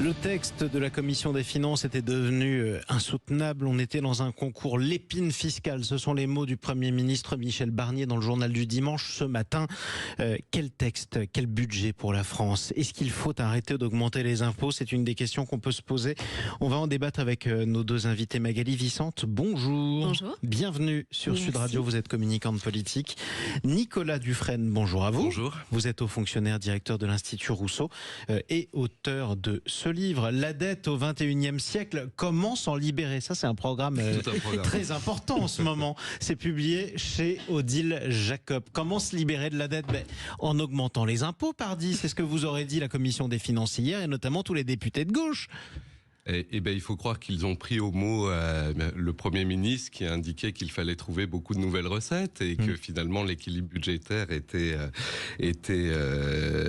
Le texte de la Commission des finances était devenu insoutenable. On était dans un concours l'épine fiscale. Ce sont les mots du Premier ministre Michel Barnier dans le journal du dimanche ce matin. Quel texte, quel budget pour la France? Est-ce qu'il faut arrêter d'augmenter les impôts? C'est une des questions qu'on peut se poser. On va en débattre avec nos deux invités. Magali Vicente, bonjour. Bonjour. Bienvenue sur Merci. Sud Radio, vous êtes communicante politique. Nicolas Dufresne, bonjour à vous. Bonjour. Vous êtes haut fonctionnaire, directeur de l'Institut Rousseau et auteur de ce livre, La dette au XXIe siècle, comment s'en libérer? Ça, c'est un programme très important en ce moment. C'est publié chez Odile Jacob. Comment se libérer de la dette? En augmentant les impôts, pardi. C'est ce que vous aurait dit la Commission des finances hier, et notamment tous les députés de gauche. Il faut croire qu'ils ont pris au mot le Premier ministre qui a indiqué qu'il fallait trouver beaucoup de nouvelles recettes et que finalement l'équilibre budgétaire était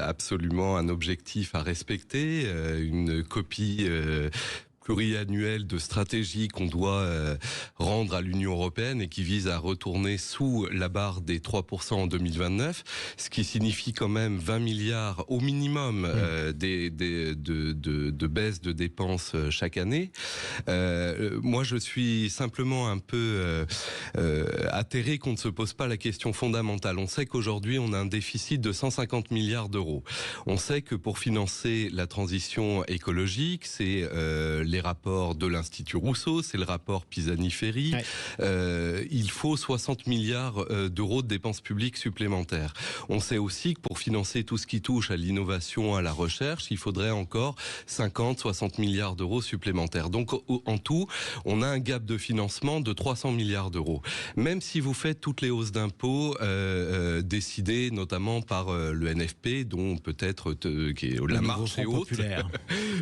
absolument un objectif à respecter, une copie pluriannuelle de stratégie qu'on doit rendre à l'Union européenne et qui vise à retourner sous la barre des 3% en 2029, ce qui signifie quand même 20 milliards au minimum de baisse de dépenses chaque année. Moi, je suis simplement un peu atterré qu'on ne se pose pas la question fondamentale. On sait qu'aujourd'hui, on a un déficit de 150 milliards d'euros. On sait que pour financer la transition écologique, c'est les rapports de l'Institut Rousseau, c'est le rapport Pisani-Ferry. Ouais. Il faut 60 milliards d'euros de dépenses publiques supplémentaires. On sait aussi que pour financer tout ce qui touche à l'innovation, à la recherche, il faudrait encore 50-60 milliards d'euros supplémentaires. Donc en tout, on a un gap de financement de 300 milliards d'euros. Même si vous faites toutes les hausses d'impôts décidées notamment par le NFP, dont peut-être qui est la marche est haute.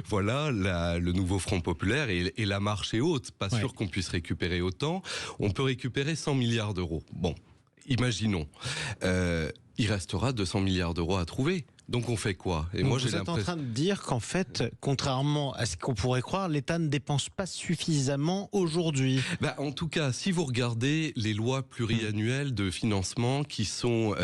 Voilà, le nouveau Front populaire et la marche est haute. Pas sûr qu'on puisse récupérer autant. On peut récupérer 100 milliards d'euros. Bon, imaginons. Il restera 200 milliards d'euros à trouver. Donc on fait quoi? Et moi, vous êtes en train de dire qu'en fait, contrairement à ce qu'on pourrait croire, l'État ne dépense pas suffisamment aujourd'hui. En tout cas, si vous regardez les lois pluriannuelles de financement qui sont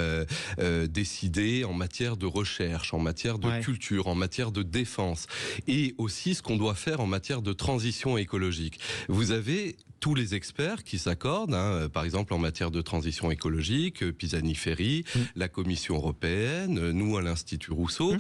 décidées en matière de recherche, en matière de culture, en matière de défense, et aussi ce qu'on doit faire en matière de transition écologique, vous avez tous les experts qui s'accordent, par exemple en matière de transition écologique, Pisani-Ferry, la Commission européenne, nous à l'Institut Rousseau,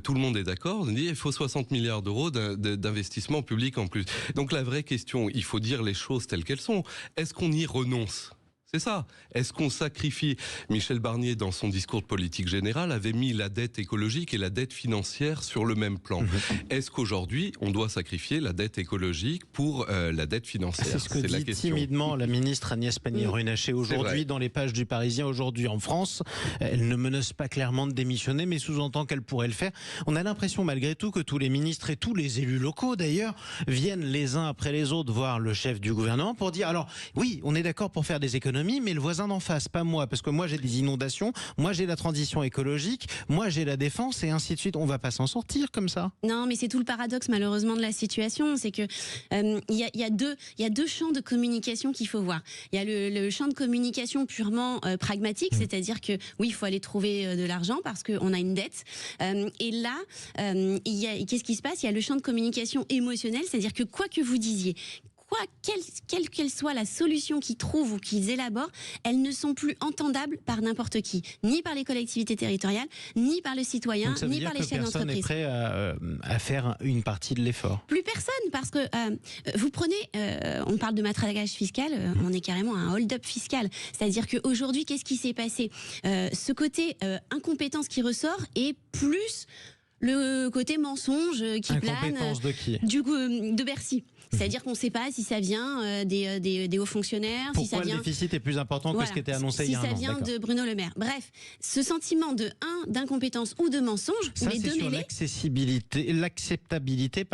tout le monde est d'accord, on dit il faut 60 milliards d'euros d'investissement public en plus. Donc la vraie question, il faut dire les choses telles qu'elles sont. Est-ce qu'on y renonce ? C'est ça. Est-ce qu'on sacrifie? Michel Barnier, dans son discours de politique générale, avait mis la dette écologique et la dette financière sur le même plan. Est-ce qu'aujourd'hui, on doit sacrifier la dette écologique pour la dette financière? C'est ce que dit timidement la ministre Agnès Pannier-Runacher aujourd'hui dans les pages du Parisien. Aujourd'hui en France, elle ne menace pas clairement de démissionner, mais sous-entend qu'elle pourrait le faire. On a l'impression malgré tout que tous les ministres et tous les élus locaux d'ailleurs viennent les uns après les autres voir le chef du gouvernement pour dire alors oui, on est d'accord pour faire des économies, mais le voisin d'en face, pas moi, parce que moi j'ai des inondations, moi j'ai la transition écologique, moi j'ai la défense et ainsi de suite. On va pas s'en sortir comme ça. Non, mais c'est tout le paradoxe malheureusement de la situation, c'est que il y a deux champs de communication qu'il faut voir. Il y a le champ de communication purement pragmatique, c'est-à-dire que oui, il faut aller trouver de l'argent parce qu'on a une dette. Et là, qu'est-ce qui se passe? Il y a le champ de communication émotionnel, c'est-à-dire que quoi que vous disiez, quelle qu'elle soit la solution qu'ils trouvent ou qu'ils élaborent, elles ne sont plus entendables par n'importe qui, ni par les collectivités territoriales, ni par le citoyen, ni par les chefs d'entreprise. Personne n'est prêt à faire une partie de l'effort. Plus personne, parce que vous prenez, on parle de matraquage fiscal, on est carrément à un hold-up fiscal. C'est-à-dire qu'aujourd'hui, qu'est-ce qui s'est passé? Ce côté incompétence qui ressort est plus le côté mensonge qui plane. Incompétence de qui? De Bercy. C'est-à-dire qu'on ne sait pas si ça vient des hauts fonctionnaires. Pourquoi si ça vient... le déficit est plus important que ce qui était annoncé il y a un an? Si ça vient de Bruno Le Maire. Bref, ce sentiment d'incompétence ou de mensonge, ça, les deux sur mêlés... l'acceptabilité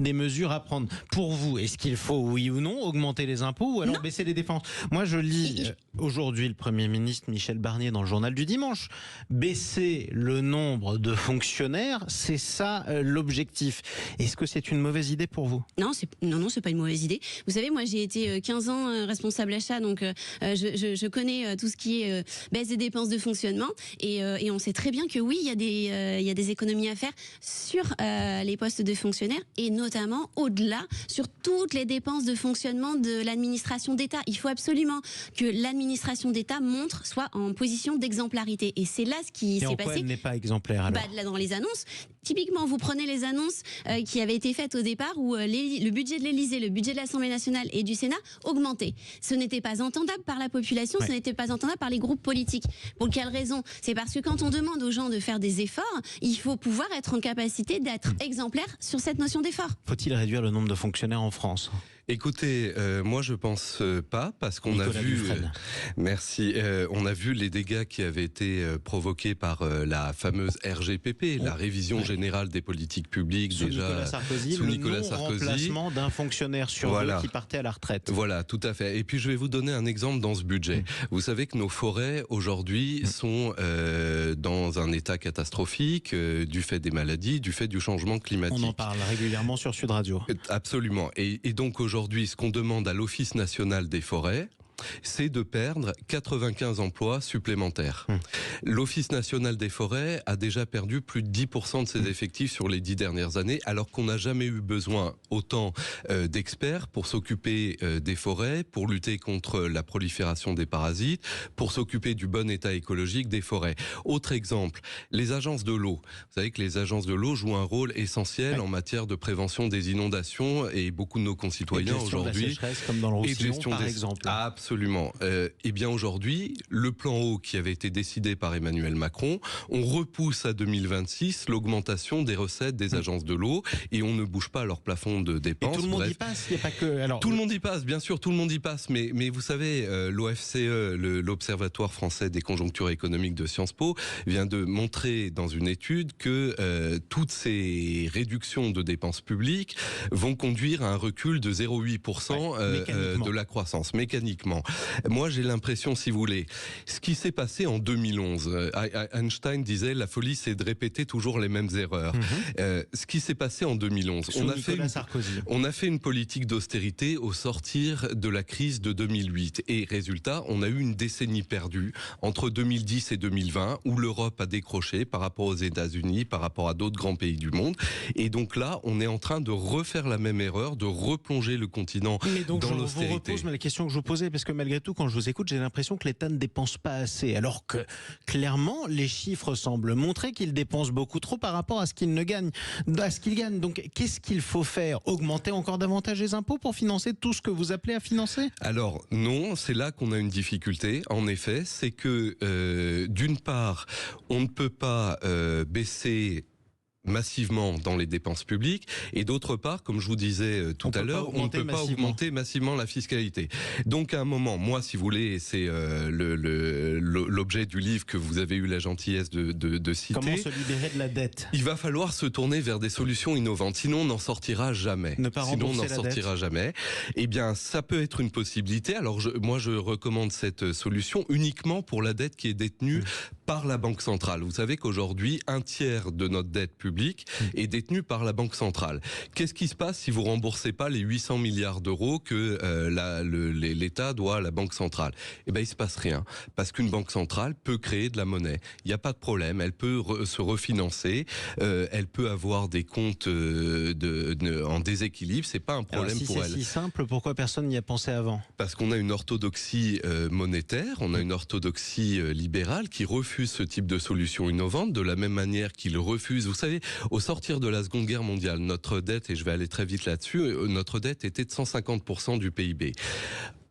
des mesures à prendre. Pour vous, est-ce qu'il faut, oui ou non, augmenter les impôts ou alors baisser les dépenses? Moi, je lis aujourd'hui le Premier ministre Michel Barnier dans le journal du dimanche. Baisser le nombre de fonctionnaires fonctionnaires, c'est ça l'objectif. Est-ce que c'est une mauvaise idée pour vous? Non, c'est pas une mauvaise idée. Vous savez, moi j'ai été 15 ans responsable achat, donc je connais tout ce qui est baisse des dépenses de fonctionnement, et on sait très bien que oui, il y a des économies à faire sur les postes de fonctionnaires, et notamment au-delà sur toutes les dépenses de fonctionnement de l'administration d'État. Il faut absolument que l'administration d'État soit en position d'exemplarité, et c'est là ce qui s'est passé. Elle n'est pas exemplaire alors? Là, dans les annonces, typiquement, vous prenez les annonces qui avaient été faites au départ où le budget de l'Élysée, le budget de l'Assemblée nationale et du Sénat augmentaient. Ce n'était pas entendable par la population, ce n'était pas entendable par les groupes politiques. Pour quelle raison? C'est parce que quand on demande aux gens de faire des efforts, il faut pouvoir être en capacité d'être exemplaire sur cette notion d'effort. Faut-il réduire le nombre de fonctionnaires en France? Écoutez, moi je pense pas, parce qu'on a vu, merci, on a vu les dégâts qui avaient été provoqués par la fameuse RGPP, la révision générale des politiques publiques, sous Nicolas Sarkozy, remplacement d'un fonctionnaire sur deux qui partait à la retraite. Voilà, tout à fait. Et puis je vais vous donner un exemple dans ce budget. Vous savez que nos forêts aujourd'hui sont dans un état catastrophique du fait des maladies, du fait du changement climatique. On en parle régulièrement sur Sud Radio. Absolument. Et donc aujourd'hui, ce qu'on demande à l'Office national des forêts, c'est de perdre 95 emplois supplémentaires. L'Office national des forêts a déjà perdu plus de 10% de ses effectifs sur les 10 dernières années, alors qu'on n'a jamais eu besoin autant d'experts pour s'occuper des forêts, pour lutter contre la prolifération des parasites, pour s'occuper du bon état écologique des forêts. Autre exemple, les agences de l'eau. Vous savez que les agences de l'eau jouent un rôle essentiel en matière de prévention des inondations, et beaucoup de nos concitoyens aujourd'hui, comme dans le Roussillon, par exemple. Absolument. Eh bien aujourd'hui, le plan eau qui avait été décidé par Emmanuel Macron, on repousse à 2026 l'augmentation des recettes des agences de l'eau, et on ne bouge pas leur plafond de dépenses. Et tout le monde y passe, il n'y a pas que... Alors... Tout le monde y passe, bien sûr, tout le monde y passe, mais vous savez, l'OFCE, l'Observatoire français des conjonctures économiques de Sciences Po, vient de montrer dans une étude que toutes ces réductions de dépenses publiques vont conduire à un recul de 0,8% de la croissance, mécaniquement. Moi, j'ai l'impression, si vous voulez, ce qui s'est passé en 2011, Einstein disait la folie, c'est de répéter toujours les mêmes erreurs. Ce qui s'est passé en 2011, on a fait une politique d'austérité au sortir de la crise de 2008, et résultat, on a eu une décennie perdue entre 2010 et 2020 où l'Europe a décroché par rapport aux États-Unis, par rapport à d'autres grands pays du monde, et donc là, on est en train de refaire la même erreur, de replonger le continent dans l'austérité. Je vous repose la question que je vous posais, parce que malgré tout, quand je vous écoute, j'ai l'impression que l'État ne dépense pas assez, alors que clairement, les chiffres semblent montrer qu'il dépense beaucoup trop par rapport à ce qu'il gagne. Donc, qu'est-ce qu'il faut faire? Augmenter encore davantage les impôts pour financer tout ce que vous appelez à financer? Alors non, c'est là qu'on a une difficulté. En effet, c'est que d'une part, on ne peut pas baisser massivement dans les dépenses publiques, et d'autre part, comme je vous disais tout à l'heure, on ne peut pas augmenter massivement la fiscalité. Donc à un moment, moi si vous voulez, c'est l'objet du livre que vous avez eu la gentillesse de citer. Comment se libérer de la dette? Il va falloir se tourner vers des solutions innovantes, sinon on n'en sortira jamais. Ne pas rembourser la dette. Jamais. Eh bien, ça peut être une possibilité. Alors moi je recommande cette solution uniquement pour la dette qui est détenue par la Banque centrale. Vous savez qu'aujourd'hui, 1/3 de notre dette publique est détenue par la Banque centrale. Qu'est-ce qui se passe si vous remboursez pas les 800 milliards d'euros que l'État doit à la Banque centrale? Eh ben, il se passe rien. Parce qu'une banque centrale peut créer de la monnaie. Il n'y a pas de problème. Elle peut se refinancer. Elle peut avoir des comptes en déséquilibre. C'est pas un problème pour elle. Si c'est si simple, pourquoi personne n'y a pensé avant? Parce qu'on a une orthodoxie monétaire, on a une orthodoxie libérale qui refuse ce type de solution innovante, de la même manière qu'il refuse. Vous savez, au sortir de la Seconde Guerre mondiale, notre dette, et je vais aller très vite là-dessus, notre dette était de 150% du PIB.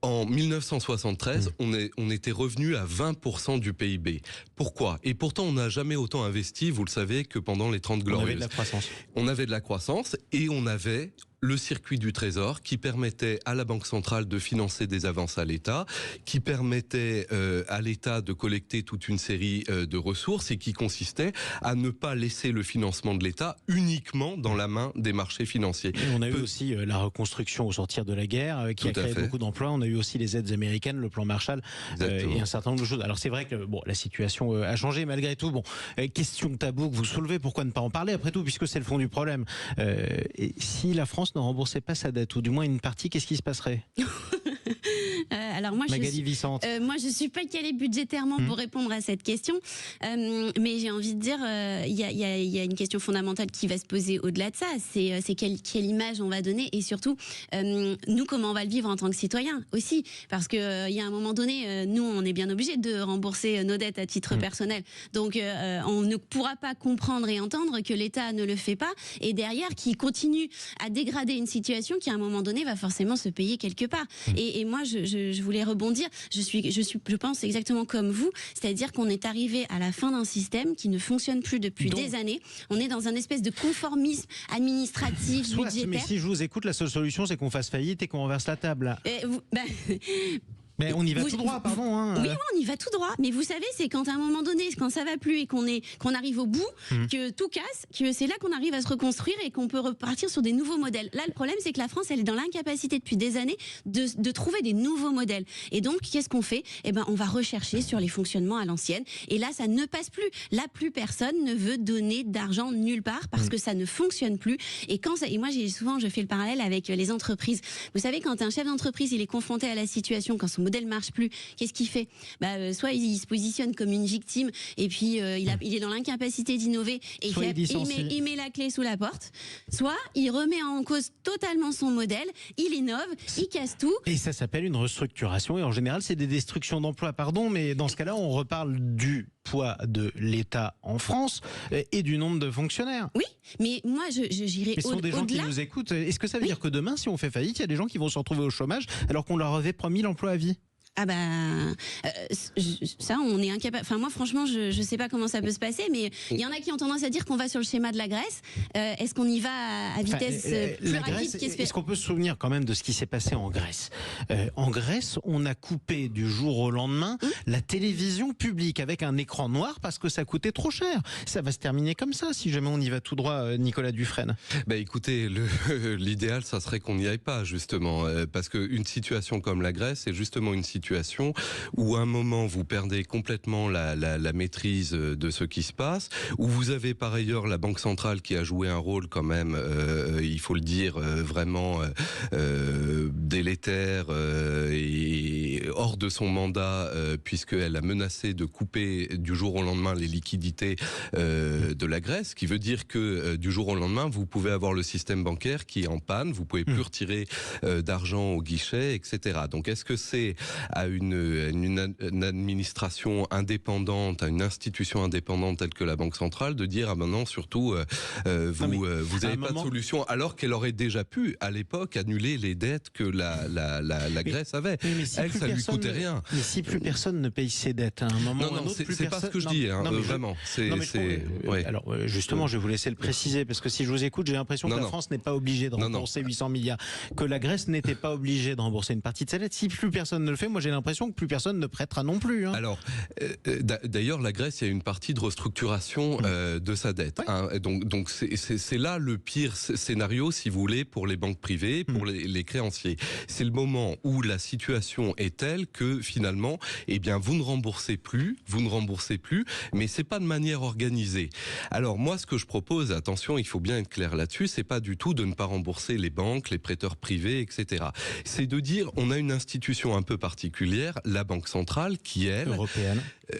En 1973, on était revenu à 20% du PIB. Pourquoi? Et pourtant, on n'a jamais autant investi, vous le savez, que pendant les 30 Glorieuses. On avait de la croissance. On avait de la croissance et on avait le circuit du Trésor qui permettait à la Banque centrale de financer des avances à l'État, qui permettait à l'État de collecter toute une série de ressources et qui consistait à ne pas laisser le financement de l'État uniquement dans la main des marchés financiers. Et on a eu aussi la reconstruction au sortir de la guerre qui a créé beaucoup d'emplois. On a eu aussi les aides américaines, le plan Marshall et un certain nombre de choses. Alors c'est vrai que la situation a changé malgré tout. Question tabou que vous soulevez, pourquoi ne pas en parler après tout, puisque c'est le fond du problème. Et si la France ne remboursait pas sa dette, ou du moins une partie, qu'est-ce qui se passerait? Alors moi, je suis pas calée budgétairement pour répondre à cette question, mais j'ai envie de dire, il y a une question fondamentale qui va se poser au-delà de ça, c'est quelle image on va donner, et surtout nous, comment on va le vivre en tant que citoyen aussi, parce que il y a un moment donné, nous on est bien obligés de rembourser nos dettes à titre personnel, donc on ne pourra pas comprendre et entendre que l'État ne le fait pas, et derrière qui continue à dégrader une situation qui à un moment donné va forcément se payer quelque part. Et moi je voulais rebondir, je pense exactement comme vous, c'est-à-dire qu'on est arrivé à la fin d'un système qui ne fonctionne plus depuis des années. On est dans un espèce de conformisme administratif, budgétaire. Mais si je vous écoute, la seule solution c'est qu'on fasse faillite et qu'on renverse la table. Mais on y va tout droit, pardon. Oui, on y va tout droit. Mais vous savez, c'est quand à un moment donné, quand ça va plus et qu'on arrive au bout, que tout casse, que c'est là qu'on arrive à se reconstruire et qu'on peut repartir sur des nouveaux modèles. Là, le problème, c'est que la France, elle est dans l'incapacité depuis des années de trouver des nouveaux modèles. Et donc, qu'est-ce qu'on fait? On va rechercher sur les fonctionnements à l'ancienne. Et là, ça ne passe plus. Là, plus personne ne veut donner d'argent nulle part parce que ça ne fonctionne plus. Et moi, je fais le parallèle avec les entreprises. Vous savez, quand un chef d'entreprise, il est confronté à la situation, quand son modèle marche plus, qu'est-ce qu'il fait? Soit il se positionne comme une victime et puis il est dans l'incapacité d'innover et il met la clé sous la porte, soit il remet en cause totalement son modèle, il innove, il casse tout. Et ça s'appelle une restructuration et en général c'est des destructions d'emplois, pardon, mais dans ce cas-là on reparle du poids de l'État en France et du nombre de fonctionnaires. Oui, mais moi j'irais au-delà. Ce sont des gens qui nous écoutent. Est-ce que ça veut dire que demain, si on fait faillite, il y a des gens qui vont se retrouver au chômage alors qu'on leur avait promis l'emploi à vie? Ça on est incapable. Enfin moi franchement je sais pas comment ça peut se passer, mais il y en a qui ont tendance à dire qu'on va sur le schéma de la Grèce. Est-ce qu'on y va à vitesse plus rapide qu'est-ce Est-ce qu'on peut se souvenir quand même de ce qui s'est passé en Grèce? En Grèce, on a coupé du jour au lendemain la télévision publique avec un écran noir parce que ça coûtait trop cher. Ça va se terminer comme ça si jamais on y va tout droit, Nicolas Dufresne. Écoutez, l'idéal ça serait qu'on n'y aille pas justement, parce qu'une situation comme la Grèce c'est justement une situation où à un moment vous perdez complètement la maîtrise de ce qui se passe, où vous avez par ailleurs la Banque centrale qui a joué un rôle quand même, il faut le dire, vraiment délétère et hors de son mandat, puisqu'elle a menacé de couper du jour au lendemain les liquidités de la Grèce, ce qui veut dire que du jour au lendemain vous pouvez avoir le système bancaire qui est en panne, vous pouvez plus retirer d'argent au guichet, etc. Donc est-ce que c'est à une administration indépendante, à une institution indépendante telle que la Banque centrale, de dire non, surtout vous n'avez pas de solution, alors qu'elle aurait déjà pu à l'époque annuler les dettes que la Grèce avait. Elle, ça lui coûtait rien. Mais si plus personne ne paye ses dettes à un moment ou à un autre, c'est pas ce que je dis, vraiment. Alors justement, je vais vous laisser le préciser parce que si je vous écoute, j'ai l'impression que la France n'est pas obligée de rembourser 800 milliards, que la Grèce n'était pas obligée de rembourser une partie de sa dette. Si plus personne ne le fait, moi j'ai l'impression que plus personne ne prêtera non plus. Alors, d'ailleurs, la Grèce, il y a une partie de restructuration de sa dette. Donc c'est là le pire scénario, si vous voulez, pour les banques privées, pour les créanciers. C'est le moment où la situation est telle que finalement, vous ne remboursez plus, mais c'est pas de manière organisée. Alors moi, ce que je propose, attention, il faut bien être clair là-dessus, c'est pas du tout de ne pas rembourser les banques, les prêteurs privés, etc. C'est de dire, on a une institution un peu particulière, la Banque centrale, qui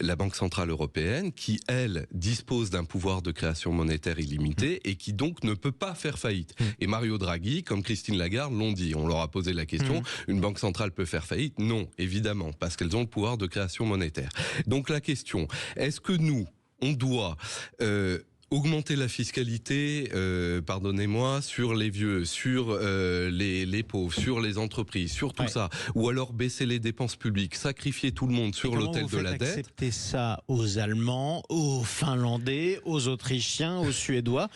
la Banque centrale européenne, qui elle dispose d'un pouvoir de création monétaire illimité et qui donc ne peut pas faire faillite. Et Mario Draghi, comme Christine Lagarde l'ont dit, on leur a posé la question, une banque centrale peut faire faillite? Non, évidemment, parce qu'elles ont le pouvoir de création monétaire. Donc la question, est-ce que nous, on doit Augmenter la fiscalité, pardonnez-moi, sur les vieux, sur les pauvres, sur les entreprises, sur tout ça, ou alors baisser les dépenses publiques, sacrifier tout le monde sur l'autel de la dette. Accepter ça aux Allemands, aux Finlandais, aux Autrichiens, aux Suédois,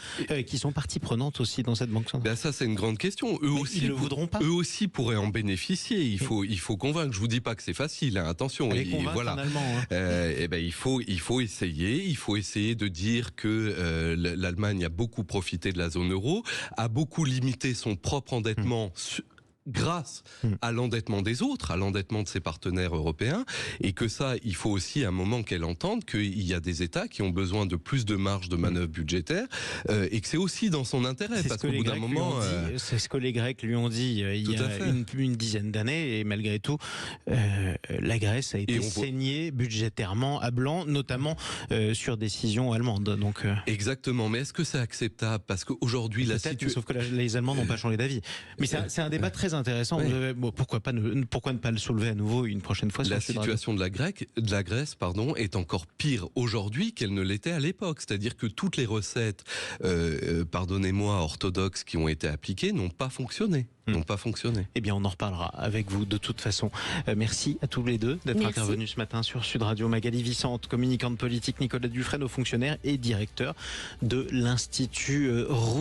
qui sont partie prenante aussi dans cette banque centrale. Ben ça, c'est une grande question. Eux aussi, ils le voudront pas. Eux aussi pourraient en bénéficier. Il faut convaincre. Je vous dis pas que c'est facile. Hein. Attention. Voilà. Il faut essayer de dire que l'Allemagne a beaucoup profité de la zone euro, a beaucoup limité son propre endettement grâce à l'endettement des autres, à l'endettement de ses partenaires européens, et que ça, il faut aussi à un moment qu'elle entende qu'il y a des États qui ont besoin de plus de marge de manœuvre budgétaire, et que c'est aussi dans son intérêt, parce qu'au bout d'un moment... C'est ce que les Grecs lui ont dit il y a une dizaine d'années, et malgré tout, la Grèce a été saignée budgétairement à blanc, notamment sur décision allemande. Donc, Exactement, mais est-ce que c'est acceptable? Parce qu'aujourd'hui, sauf que les Allemands n'ont pas changé d'avis. Mais c'est un débat très intéressant. Pourquoi ne pas le soulever à nouveau une prochaine fois? La situation de la Grèce, est encore pire aujourd'hui qu'elle ne l'était à l'époque. C'est-à-dire que toutes les recettes, pardonnez-moi, orthodoxes qui ont été appliquées n'ont pas fonctionné. Eh bien, on en reparlera avec vous de toute façon. Merci à tous les deux d'être intervenus ce matin sur Sud Radio. Magali Vicente, communicante politique, Nicolas Dufresne, haut fonctionnaire et directeur de l'Institut Rousseau.